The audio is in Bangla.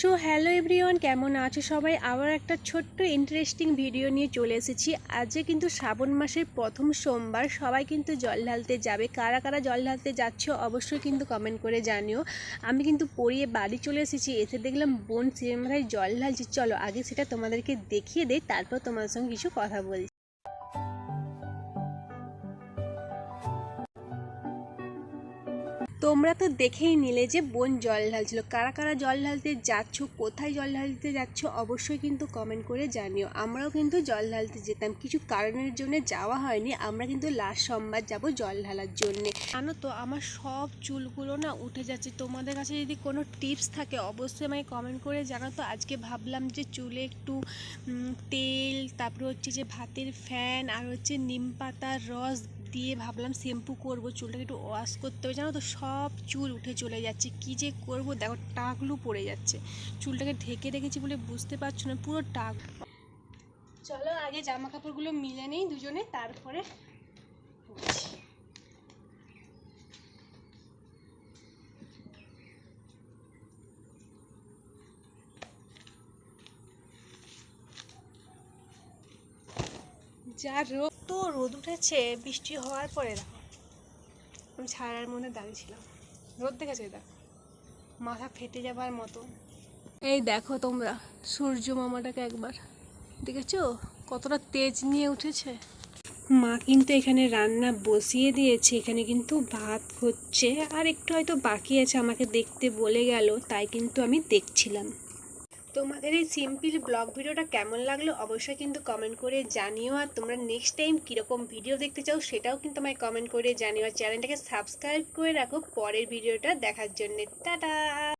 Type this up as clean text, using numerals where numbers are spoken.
সো হ্যালো এভরিওয়ান, কেমন আছো সবাই? আবার একটা ছোট্ট ইন্টারেস্টিং ভিডিও নিয়ে চলে এসেছি। আজকে কিন্তু শ্রাবণ মাসের প্রথম সোমবার, সবাই কিন্তু জল ঢালতে যাবে। কারা কারা জল ঢালতে যাচ্ছ অবশ্যই কিন্তু কমেন্ট করে জানিও। আমি কিন্তু পড়িয়ে বাড়ি চলে এসেছি, এসে দেখলাম বোন শিবের মাথায় জল ঢালছি। চলো আগে সেটা তোমাদেরকে দেখিয়ে দেই, তারপর তোমার সঙ্গে কিছু কথা বলছি। তোমরা তো দেখেই নিলে যে বোন জল ঢালছিল। কারা কারা জল ঢালতে যাচ্ছ, কোথায় জল ঢালতে যাচ্ছ অবশ্যই কিন্তু কমেন্ট করে জানিও। আমরাও কিন্তু জল ঢালতে যেতাম, কিছু কারণের জন্য যাওয়া হয়নি। আমরা কিন্তু লাস্ট সোমবার যাব জল ঢালার জন্যে। জানো তো আমার সব চুলগুলো না উঠে যাচ্ছে। তোমাদের কাছে যদি কোনো টিপস থাকে অবশ্যই আমাকে কমেন্ট করে জানো তো। আজকে ভাবলাম যে চুলে একটু তেল, তারপরে হচ্ছে যে ভাতের ফ্যান আর হচ্ছে নিম পাতার রস দিয়ে ভাবলাম শ্যাম্পু করব, চুলটাকে একটু ওয়াশ করতে হবে। জানো তো সব চুল উঠে চলে যাচ্ছে, কি যে করব। দেখো টাকলু পড়ে যাচ্ছে, চুলটাকে ঢেকে রেখেছি বলে বুঝতে পারছো না, পুরো টাক। চলো আগে জামা কাপড়গুলো মিলে নেই দুজনে, তারপরে যা রোদ উঠেছে বৃষ্টি হওয়ার পরে। দেখো আমি ছায়ার মধ্যে দাঁড়িয়েছিলাম, রোদ দেখেছে, দেখো মাথা ফেটে যাবার মতো। এই দেখো তোমরা সূর্য মামাটাকে একবার দেখেছো কতটা তেজ নিয়ে উঠেছে। মা কিন্তু এখানে রান্না বসিয়ে দিয়েছে, এখানে কিন্তু ভাত হচ্ছে আর একটু হয়তো বাকি আছে, আমাকে দেখতে বলে গেল, তাই কিন্তু আমি দেখছিলাম। তোমাদের এই সিম্পল ব্লগ ভিডিওটা কেমন লাগলো অবশ্যই কিন্তু কমেন্ট করে জানিও। আর তোমরা নেক্সট টাইম কীরকম ভিডিও দেখতে চাও সেটাও কিন্তু আমায় কমেন্ট করে জানিও। আর চ্যানেলটাকে সাবস্ক্রাইব করে রাখো পরের ভিডিওটা দেখার জন্য। টাটা।